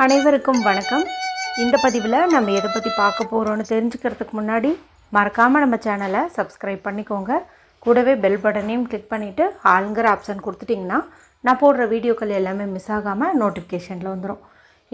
அனைவருக்கும் வணக்கம். இந்த பதிவில் நம்ம எதை பற்றி பார்க்க போகிறோன்னு தெரிஞ்சுக்கிறதுக்கு முன்னாடி மறக்காமல் நம்ம சேனலை சப்ஸ்கிரைப் பண்ணிக்கோங்க. கூடவே பெல் பட்டனையும் கிளிக் பண்ணிவிட்டு ஆளுங்கிற ஆப்ஷன் கொடுத்துட்டிங்கன்னா நான் போடுற வீடியோக்கள் எல்லாமே மிஸ் ஆகாமல் நோட்டிஃபிகேஷனில் வந்துடும்.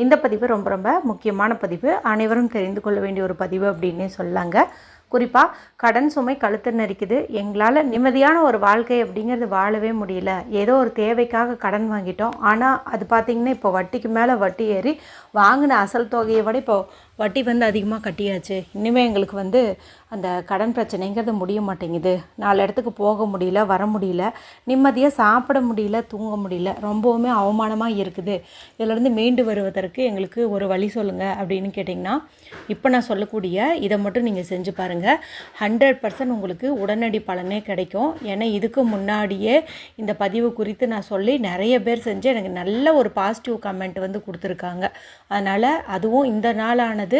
இந்த பதிவு ரொம்ப ரொம்ப முக்கியமான பதிவு, அனைவரும் தெரிந்து கொள்ள வேண்டிய ஒரு பதிவு அப்படின்னே சொல்லாங்க. குறிப்பாக கடன் சுமை கழுத்து நெரிக்குது, எங்களால் நிம்மதியான ஒரு வாழ்க்கை அப்படிங்கிறது வாழவே முடியல, ஏதோ ஒரு தேவைக்காக கடன் வாங்கிட்டோம், ஆனால் அது பார்த்திங்கன்னா இப்போ வட்டிக்கு மேலே வட்டி ஏறி வாங்கின அசல் தொகையை விட இப்போ வட்டி அதிகமாக கட்டியாச்சு, இன்னுமே எங்களுக்கு அந்த கடன் பிரச்சனைங்கிறது முடிய மாட்டேங்குது, 4 இடத்துக்கு போக முடியல, வர முடியல, நிம்மதியாக சாப்பிட முடியல, தூங்க முடியல, ரொம்பவுமே அவமானமாக இருக்குது, இதிலேருந்து மீண்டு வருவதற்கு எங்களுக்கு ஒரு வழி சொல்லுங்கள் அப்படின்னு கேட்டிங்கன்னா, இப்போ நான் சொல்லக்கூடிய இதை மட்டும் நீங்கள் செஞ்சு பாருங்கள். 100% உங்களுக்கு உடனடி பலனே கிடைக்கும். ஏன்னா இதுக்கு முன்னாடியே இந்த பதிவு குறித்து நான் சொல்லி நிறைய பேர் செஞ்சு எனக்கு நல்ல ஒரு பாசிட்டிவ் கமெண்ட் கொடுத்துருக்காங்க. அதனால் அதுவும் இந்த நாளானது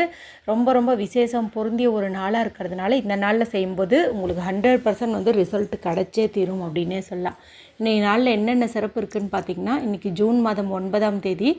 ரொம்ப ரொம்ப விசேஷம் பொருந்திய ஒரு நாளாக இருக்கிறதுனால இந்த நாளில் செய்யும்போது உங்களுக்கு 100% ரிசல்ட் கிடைச்சே தீரும் அப்படின்னே சொல்லலாம். இன்றைய நாளில் என்னென்ன சிறப்பு இருக்குதுன்னு பார்த்திங்கன்னா, இன்றைக்கி ஜூன் மாதம் 9ஆம் தேதி,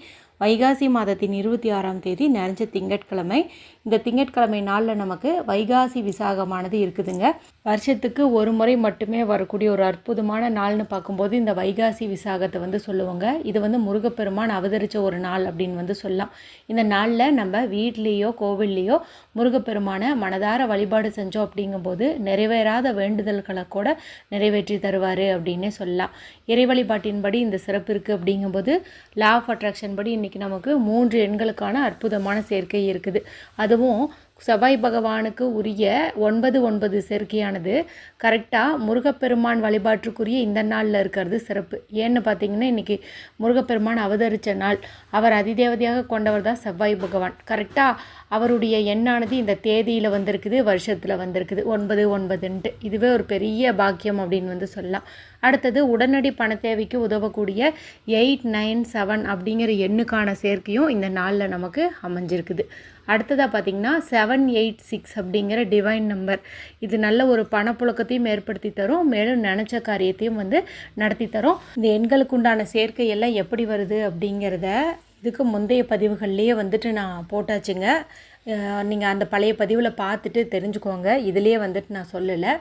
வைகாசி மாதத்தின் 26ஆம் தேதி நிறைஞ்ச திங்கட்கிழமை. இந்த திங்கட்கிழமை நாளில் நமக்கு வைகாசி விசாகமானது இருக்குதுங்க. வருஷத்துக்கு ஒரு முறை மட்டுமே வரக்கூடிய ஒரு அற்புதமான நாள்னு பார்க்கும்போது இந்த வைகாசி விசாகத்தை சொல்லுவாங்க. இது முருகப்பெருமான் அவதரித்த ஒரு நாள் அப்படின்னு சொல்லலாம். இந்த நாளில் நம்ம வீட்லேயோ கோவில்லையோ முருகப்பெருமானை மனதார வழிபாடு செஞ்சோம் அப்படிங்கும்போது நிறைவேறாத வேண்டுதல்களை கூட நிறைவேற்றி தருவார் அப்படின்னே சொல்லலாம். இறை வழிபாட்டின்படி இந்த சிறப்பு இருக்குது அப்படிங்கும்போது லா ஆஃப் அட்ராக்ஷன் படி இன்றைக்கி நமக்கு 3 எண்களுக்கான அற்புதமான சேர்க்கை இருக்குது. அதுவும் செவ்வாய் பகவானுக்கு உரிய 9 சேர்க்கையானது கரெக்டாக முருகப்பெருமான் வழிபாட்டுக்குரிய இந்த நாளில் இருக்கிறது சிறப்பு. ஏன்னு பார்த்திங்கன்னா, இன்றைக்கி முருகப்பெருமான் அவதரித்த நாள், அவர் அதிதேவதையாக கொண்டவர் தான் செவ்வாய் பகவான். கரெக்டாக அவருடைய எண்ணானது இந்த தேதியில் வந்திருக்குது, வருஷத்தில் வந்திருக்குது 9 இதுவே ஒரு பெரிய பாக்கியம் அப்படின்னு சொல்லலாம். அடுத்தது உடனடி பண தேவைக்கு உதவக்கூடிய 897 அப்படிங்கிற எண்ணுக்கான சேர்க்கையும் இந்த நாளில் நமக்கு அமைஞ்சிருக்குது. அடுத்ததாக பார்த்திங்கன்னா 786 அப்படிங்கிற டிவைன் நம்பர், இது நல்ல ஒரு பணப்புழக்கத்தையும் ஏற்படுத்தி தரும், மேலும் நினச்ச காரியத்தையும் நடத்தி தரும். இந்த எண்களுக்கு உண்டான சேர்க்கை எல்லாம் எப்படி வருது அப்படிங்கிறத இதுக்கு முந்தைய பதிவுகள்லேயே நான் போட்டாச்சுங்க. நீங்கள் அந்த பழைய பதிவில் பார்த்துட்டு தெரிஞ்சுக்கோங்க. இதிலேயே நான் சொல்லலை.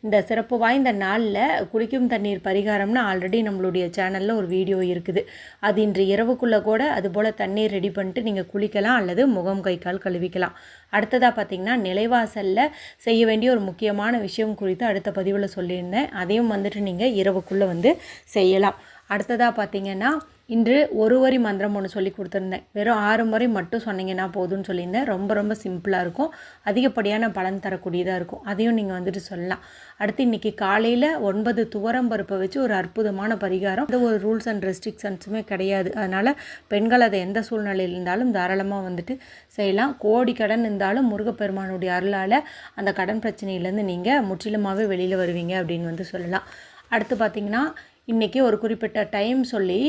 இந்த சிறப்பு வாய்ந்த நாளில் குடிக்கும் தண்ணீர் பரிகாரம்னு ஆல்ரெடி நம்மளுடைய சேனலில் ஒரு வீடியோ இருக்குது. அது இன்று இரவுக்குள்ளே கூட அதுபோல் தண்ணீர் ரெடி பண்ணிட்டு நீங்கள் குளிக்கலாம், அல்லது முகம் கை கால் கழுவிக்கலாம். அடுத்ததாக பார்த்திங்கன்னா, நிலைவாசலில் செய்ய வேண்டிய ஒரு முக்கியமான விஷயம் குறித்து அடுத்த பதிவில் சொல்லியிருந்தேன். அதையும் நீங்கள் இரவுக்குள்ளே செய்யலாம். அடுத்ததாக பார்த்திங்கன்னா, இன்று ஒரு வரி மந்திரம் ஒன்று சொல்லி கொடுத்துருந்தேன். வெறும் 6 முறை மட்டும் சொன்னீங்கன்னா போதும்னு சொல்லியிருந்தேன். ரொம்ப ரொம்ப சிம்பிளாக இருக்கும், அதிகப்படியான பலன் தரக்கூடியதாக இருக்கும். அதையும் நீங்கள் சொல்லலாம். அடுத்து இன்றைக்கி காலையில் 9 துவரம் பருப்பை வச்சு ஒரு அற்புதமான பரிகாரம். அது ஒரு ரூல்ஸ் அண்ட் ரெஸ்ட்ரிக்ஷன்ஸுமே கிடையாது. அதனால் பெண்கள் அதை எந்த சூழ்நிலையில் இருந்தாலும் தாராளமாக செய்யலாம். கோடி கடன் இருந்தாலும் முருகப்பெருமானுடைய அருளால் அந்த கடன் பிரச்சனையிலேருந்து நீங்கள் முற்றிலுமாகவே வெளியில் வருவீங்க அப்படின்னு சொல்லலாம். அடுத்து பார்த்திங்கன்னா, இன்றைக்கி ஒரு குறிப்பிட்ட டைம் சொல்லி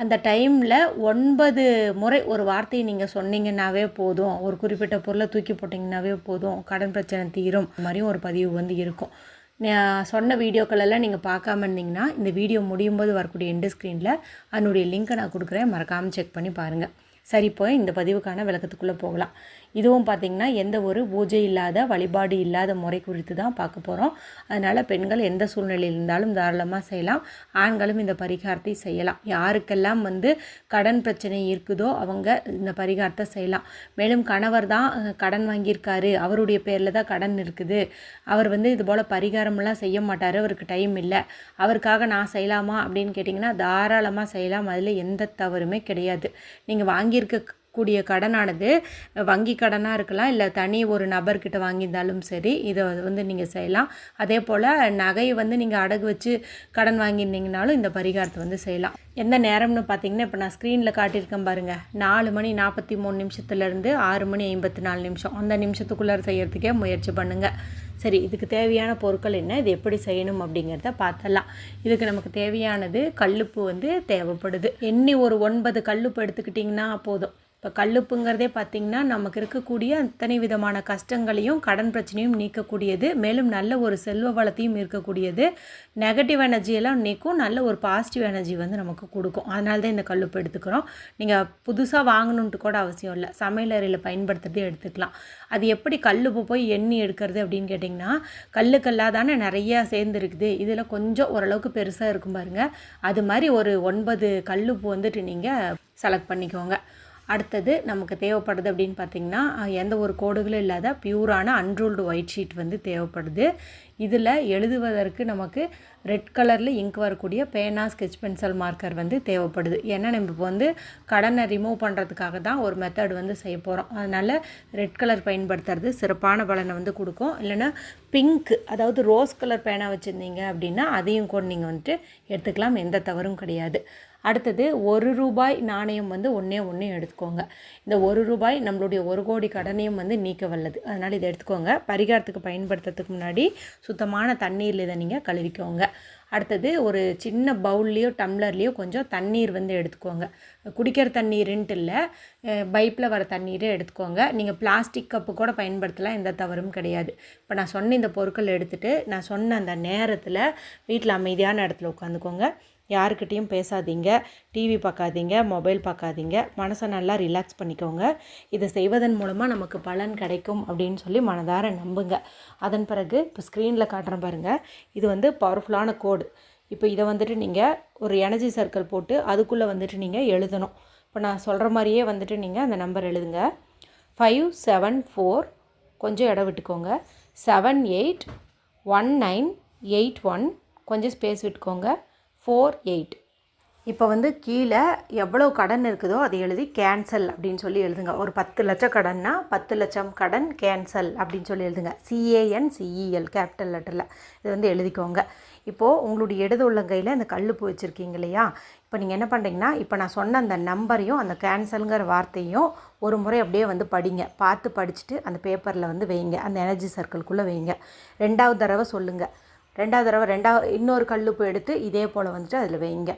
அந்த டைமில் 9 முறை ஒரு வார்த்தையை நீங்கள் சொன்னீங்கன்னாவே போதும், ஒரு குறிப்பிட்ட பொருளை தூக்கி போட்டிங்கன்னாவே போதும், கடன் பிரச்சனை தீரும். இந்த மாதிரியும் ஒரு பதிவு இருக்கும். நான் சொன்ன வீடியோக்களெல்லாம் நீங்கள் பார்க்காம இருந்தீங்கன்னா இந்த வீடியோ முடியும் போது வரக்கூடிய எண்டு ஸ்க்ரீனில் அதனுடைய லிங்க்கை நான் கொடுக்குறேன், மறக்காமல் செக் பண்ணி பாருங்கள். சரி, போய் இந்த பதிவுக்கான விளக்கத்துக்குள்ளே போகலாம். இதுவும் பார்த்திங்கன்னா எந்த ஒரு பூஜை இல்லாத, வழிபாடு இல்லாத முறை குறித்து தான் பார்க்க போகிறோம். அதனால் பெண்கள் எந்த சூழ்நிலையில் இருந்தாலும் தாராளமாக செய்யலாம். ஆண்களும் இந்த பரிகாரத்தை செய்யலாம். யாருக்கெல்லாம் கடன் பிரச்சனை இருக்குதோ அவங்க இந்த பரிகாரத்தை செய்யலாம். மேலும் கணவர் தான் கடன் வாங்கியிருக்காரு, அவருடைய பேரில் தான் கடன் இருக்குது, அவர் இது போல் பரிகாரமெல்லாம் செய்ய மாட்டார், அவருக்கு டைம் இல்லை, அவருக்காக நான் செய்யலாமா அப்படின்னு கேட்டிங்கன்னா தாராளமாக செய்யலாம். அதில் எந்த தவறுமே கிடையாது. நீங்கள் வாங்கியிருக்கக்கூடிய கடனானது வங்கி கடனாக இருக்கலாம், இல்லை தனி ஒரு நபர்கிட்ட வாங்கியிருந்தாலும் சரி, இதை நீங்கள் செய்யலாம். அதே போல் நகையை நீங்கள் அடகு வச்சு கடன் வாங்கியிருந்தீங்கனாலும் இந்த பரிகாரத்தை செய்யலாம். எந்த நேரம்னு பார்த்திங்கன்னா, இப்போ நான் ஸ்க்ரீனில் காட்டியிருக்கேன் பாருங்கள், 4 மணி 43 நிமிஷத்துலேருந்து 6 மணி 54 நிமிஷம், அந்த நிமிஷத்துக்குள்ளே செய்கிறதுக்கே முயற்சி பண்ணுங்கள். சரி, இதுக்கு தேவையான பொருட்கள் என்ன, இது எப்படி செய்யணும் அப்படிங்கிறத பார்த்தலாம். இதுக்கு நமக்கு தேவையானது கல்லுப்பு தேவைப்படுது. எண்ணி ஒரு 9 கல்லுப்பு எடுத்துக்கிட்டிங்கன்னா போதும். இப்போ கல்லுப்புங்கிறதே பார்த்திங்கன்னா நமக்கு இருக்கக்கூடிய அத்தனை விதமான கஷ்டங்களையும் கடன் பிரச்சனையும் நீக்கக்கூடியது, மேலும் நல்ல ஒரு செல்வ வளத்தையும் இருக்கக்கூடியது, நெகட்டிவ் எனர்ஜியெல்லாம் நீக்கும், நல்ல ஒரு பாசிட்டிவ் எனர்ஜி வந்து நமக்கு கொடுக்கும். அதனால தான் இந்த கல்லுப்பு எடுத்துக்கிறோம். நீங்கள் புதுசாக வாங்கணுன்ட்டு கூட அவசியம் இல்லை, சமையலறையில் பயன்படுத்துறதே எடுத்துக்கலாம். அது எப்படி கல்லுப்பு போய் எண்ணி எடுக்கிறது அப்படின்னு கேட்டிங்கன்னா, கல்லாக தானே நிறையா சேர்ந்துருக்குது, இதில் கொஞ்சம் ஓரளவுக்கு பெருசாக இருக்கும் பாருங்கள், அது மாதிரி ஒரு 9 கல்லுப்பு வந்துட்டு நீங்கள் செலக்ட் பண்ணிக்கோங்க. அடுத்தது நமக்கு தேவைப்படுது அப்படின்னு பார்த்திங்கன்னா, எந்த ஒரு கோடுகளும் இல்லாத பியூரான அன்ரூல்டு ஒயிட் ஷீட் வந்து தேவைப்படுது. இதில் எழுதுவதற்கு நமக்கு ரெட் கலரில் இங்க் வரக்கூடிய பேனா, ஸ்கெட்ச் பென்சில், மார்க்கர் வந்து தேவைப்படுது. ஏன்னா நம்ம இப்போ வந்து கடனை ரிமூவ் பண்ணுறதுக்காக தான் ஒரு மெத்தட் வந்து செய்ய போகிறோம். அதனால் ரெட் கலர் பயன்படுத்துறது சிறப்பான பலனை வந்து கொடுக்கும். இல்லைன்னா பிங்க், அதாவது ரோஸ் கலர் பேனா வச்சுருந்தீங்க அப்படின்னா அதையும் கூட நீங்கள் வந்துட்டு எடுத்துக்கலாம், எந்த தவறும் கிடையாது. அடுத்தது ₹1 நாணயம் வந்து ஒன்று எடுத்துக்கோங்க. இந்த ₹1 நம்மளுடைய 1 கோடி கடனையும் வந்து நீக்க வல்லது. அதனால் இதை எடுத்துக்கோங்க. பரிகாரத்துக்கு பயன்படுத்துறதுக்கு முன்னாடி சுத்தமான தண்ணீரில் இதை நீங்கள் கழுவிக்கோங்க. அடுத்தது ஒரு சின்ன பவுல்லையோ டம்ளர்லேயோ கொஞ்சம் தண்ணீர் வந்து எடுத்துக்கோங்க. குடிக்கிற தண்ணீருன்ட்டு இல்லை, பைப்பில் வர தண்ணீரே எடுத்துக்கோங்க. நீங்கள் பிளாஸ்டிக் கப்பு கூட பயன்படுத்தலாம், எந்த தவறும் கிடையாது. இப்போ நான் சொன்ன இந்த பொருட்கள் எடுத்துகிட்டு நான் சொன்ன அந்த நேரத்தில் வீட்டில் அமைதியான இடத்துல உட்காந்துக்கோங்க. யாருக்கிட்டேயும் பேசாதீங்க, டிவி பார்க்காதீங்க, மொபைல் பார்க்காதீங்க, மனசை நல்லா ரிலாக்ஸ் பண்ணிக்கோங்க. இதை செய்வதன் மூலமாக நமக்கு பலன் கிடைக்கும் அப்படின்னு சொல்லி மனதார நம்புங்க. அதன் பிறகு இப்போ ஸ்க்ரீனில் காட்டுறேன் பாருங்கள், இது வந்து பவர்ஃபுல்லான கோடு. இப்போ இதை வந்துட்டு நீங்கள் ஒரு எனர்ஜி சர்க்கிள் போட்டு அதுக்குள்ளே வந்துட்டு நீங்கள் எழுதணும். இப்போ நான் சொல்கிற மாதிரியே வந்துட்டு நீங்கள் அந்த நம்பர் எழுதுங்க. 574, கொஞ்சம் இடம் விட்டுக்கோங்க, 781981, கொஞ்சம் ஸ்பேஸ் விட்டுக்கோங்க, 48. இப்போ வந்து கீழே எவ்வளோ கடன் இருக்குதோ அதை எழுதி கேன்சல் அப்படின்னு சொல்லி எழுதுங்க. ஒரு 10 லட்சம் கடன்னா 10 லட்சம் கடன் கேன்சல் அப்படின்னு சொல்லி எழுதுங்க. CANCEL கேபிட்டல் லெட்டரில் இது வந்து எழுதிக்கோங்க. இப்போது உங்களுடைய இடது உள்ளங்கையில் அந்த கல்லுப்பு வச்சுருக்கீங்க இல்லையா, இப்போ நீங்கள் என்ன பண்ணுறீங்கன்னா, இப்போ நான் சொன்ன அந்த நம்பரையும் அந்த கேன்சலுங்கிற வார்த்தையும் ஒரு முறை அப்படியே வந்து படிங்க. பார்த்து படிச்சுட்டு அந்த பேப்பரில் வந்து வைங்க, அந்த எனர்ஜி சர்க்கிள்குள்ளே வைங்க. 2வது தடவை சொல்லுங்கள். 2வது தடவை இன்னொரு கல்லுப்பு எடுத்து இதே போல் வந்துட்டு அதில் வைங்க.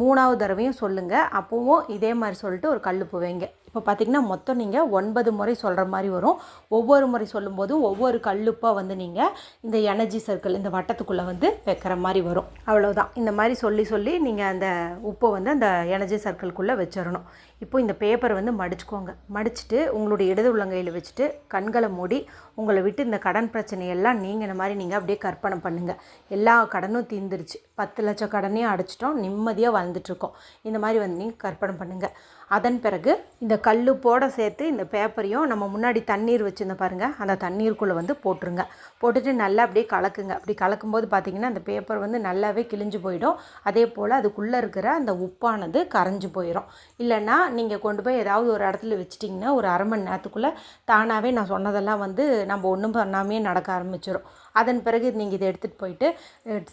3வது தடவையும் சொல்லுங்கள், அப்போவும் இதே மாதிரி சொல்லிட்டு ஒரு கல்லுப்பு வைங்க. இப்போ பார்த்திங்கன்னா மொத்தம் நீங்கள் 9 முறை சொல்கிற மாதிரி வரும். ஒவ்வொரு முறை சொல்லும்போது ஒவ்வொரு கல்லுப்பாக வந்து நீங்கள் இந்த எனர்ஜி சர்க்கிள், இந்த வட்டத்துக்குள்ளே வந்து வைக்கிற மாதிரி வரும். அவ்வளோதான். இந்த மாதிரி சொல்லி நீங்கள் அந்த உப்பை வந்து அந்த எனர்ஜி சர்க்கிள்குள்ளே வச்சிடணும். இப்போ இந்த பேப்பரை வந்து மடிச்சுக்கோங்க. மடிச்சுட்டு உங்களுடைய இடது உள்ளங்கையில் வச்சுட்டு கண்களை மூடி உங்களை விட்டு இந்த கடன் பிரச்சனையெல்லாம் நீங்கின மாதிரி நீங்கள் அப்படியே கற்பனை பண்ணுங்கள். எல்லா கடனும் தீர்ந்துருச்சு, 10 லட்சம் கடனையும் அடைச்சிட்டோம், நிம்மதியாக வாழ்ந்துட்டுருக்கோம். இந்த மாதிரி வந்து நீங்கள் கற்பனை பண்ணுங்கள். அதன் பிறகு இந்த கல்லுப்போடு சேர்த்து இந்த பேப்பரையும் நம்ம முன்னாடி தண்ணீர் வச்சுருந்த பாருங்கள், அந்த தண்ணீருக்குள்ளே வந்து போட்டுருங்க. போட்டுட்டு நல்லா அப்படியே கலக்குங்க. அப்படி கலக்கும்போது பார்த்திங்கன்னா அந்த பேப்பர் வந்து நல்லாவே கிழிஞ்சு போயிடும். அதே போல் அதுக்குள்ளே இருக்கிற அந்த உப்பானது கரைஞ்சி போயிடும். இல்லைன்னா நீங்கள் கொண்டு போய் ஏதாவது ஒரு இடத்துல வச்சிட்டிங்கன்னா ஒரு அரை மணி நேரத்துக்குள்ளே தானாகவே நான் சொன்னதெல்லாம் வந்து நம்ம ஒன்றும் பண்ணாமே நடக்க ஆரம்பிச்சிடும். அதன் பிறகு நீங்கள் இதை எடுத்துகிட்டு போயிட்டு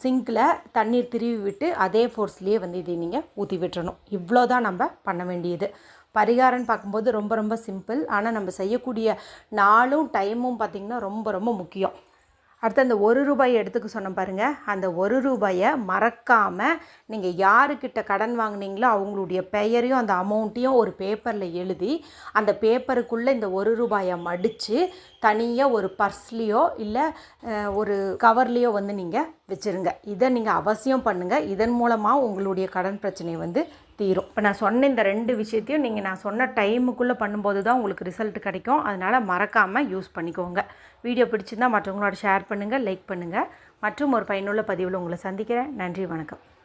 சிங்கில் தண்ணீர் திருவி விட்டு அதே ஃபோர்ஸ்லேயே வந்து இதை நீங்கள் ஊற்றி விட்டுறணும். இவ்வளோ தான் நம்ம பண்ண வேண்டியது. பரிகாரம்னு பார்க்கும்போது ரொம்ப ரொம்ப சிம்பிள். ஆனால் நம்ம செய்யக்கூடிய நாளும் டைமும் பார்த்திங்கன்னா ரொம்ப ரொம்ப முக்கியம். அடுத்து அந்த ₹1 எடுத்துக்க சொன்ன பாருங்கள், அந்த ₹1 மறக்காமல் நீங்கள் யாருக்கிட்ட கடன் வாங்கினீங்களோ அவங்களுடைய பெயரையும் அந்த அமௌண்ட்டையும் ஒரு பேப்பரில் எழுதி அந்த பேப்பருக்குள்ளே இந்த ₹1 மடித்து தனியாக ஒரு பர்ஸ்லேயோ இல்லை ஒரு கவர்லேயோ வந்து நீங்கள் வச்சுருங்க. இதை நீங்கள் அவசியம் பண்ணுங்கள். இதன் மூலமாக உங்களுடைய கடன் பிரச்சனை வந்து தீரும். இப்போ நான் சொன்ன இந்த 2 விஷயத்தையும் நீங்கள் நான் சொன்ன டைமுக்குள்ளே பண்ணும்போது தான் உங்களுக்கு ரிசல்ட் கிடைக்கும். அதனால் மறக்காமல் யூஸ் பண்ணிக்கோங்க. வீடியோ பிடிச்சிருந்தால் மற்றவங்களோட ஷேர் பண்ணுங்கள், லைக் பண்ணுங்கள். மற்றும் ஒரு பயனுள்ள பதிவில் உங்களை சந்திக்கிறேன். நன்றி, வணக்கம்.